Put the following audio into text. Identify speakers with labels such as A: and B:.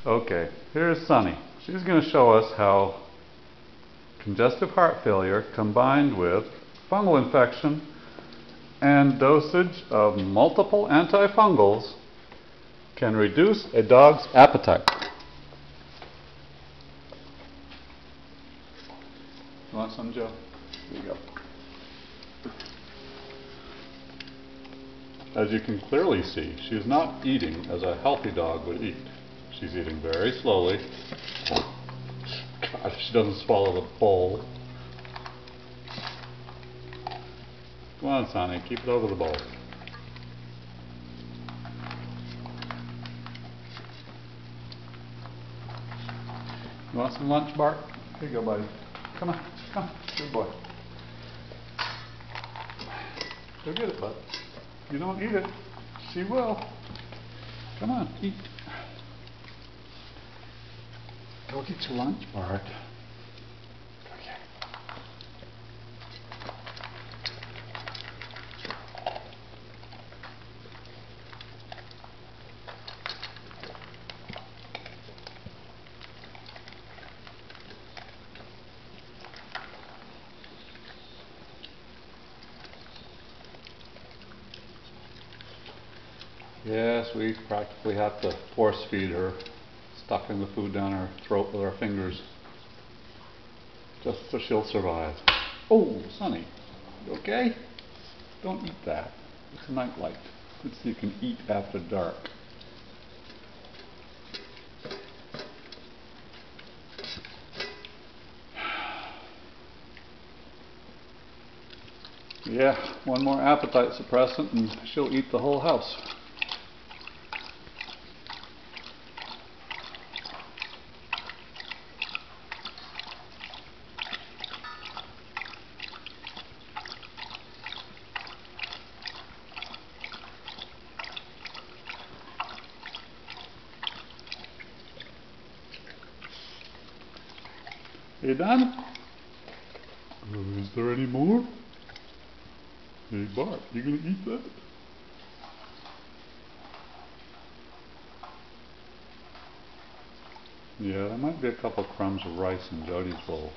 A: Okay, here's Sunny. She's going to show us how congestive heart failure combined with fungal infection and dosage of multiple antifungals can reduce a dog's appetite. You want some, Joe? Here you go. As you can clearly see, she is not eating as a healthy dog would eat. She's eating very slowly. God, she doesn't swallow the bowl. Come on, Sonny, keep it over the bowl. You want some lunch, Bart? Here you go, buddy. Come on, come. Good boy. Go get it, bud. You don't eat it, she will. Come on, eat. Go get your lunch, Bart. Okay. Yes, we practically have to force feed her, stuffing the food down her throat with our fingers, just so she'll survive. Oh, Sonny, you okay? Don't eat that. It's a night light. Let's see, you can eat after dark. Yeah, one more appetite suppressant and she'll eat the whole house. You done? Is there any more? Hey Bart, you gonna eat that? Yeah, there might be a couple crumbs of rice in Jody's bowl.